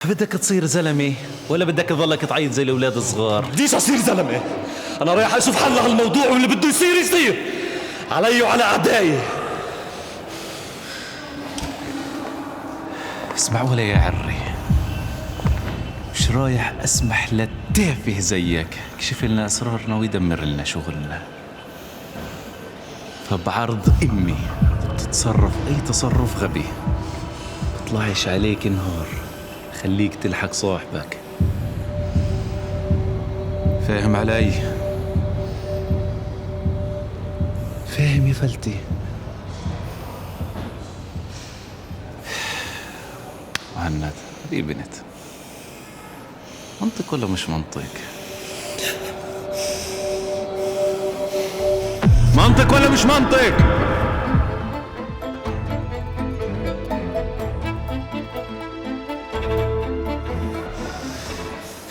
بدك تصير زلمة ولا بدك تظلك تعيط زي الأولاد الصغار؟ بديش أصير زلمة. أنا رايح أشوف حل هالموضوع واللي بده يصير يصير علي وعلى أعدائي. اسمع ولا يا عري، مش رايح أسمح للتافه زيك يكشف لنا أسرارنا ويدمر لنا شغلنا. فبعرض أمي تتصرف أي تصرف غبي بطلعش عليك نهار، خليك تلحق صاحبك. فاهم علي؟ فاهم يا فلتي؟ مهند حبيبي بنت، منطق ولا مش منطق؟ منطق ولا مش منطق؟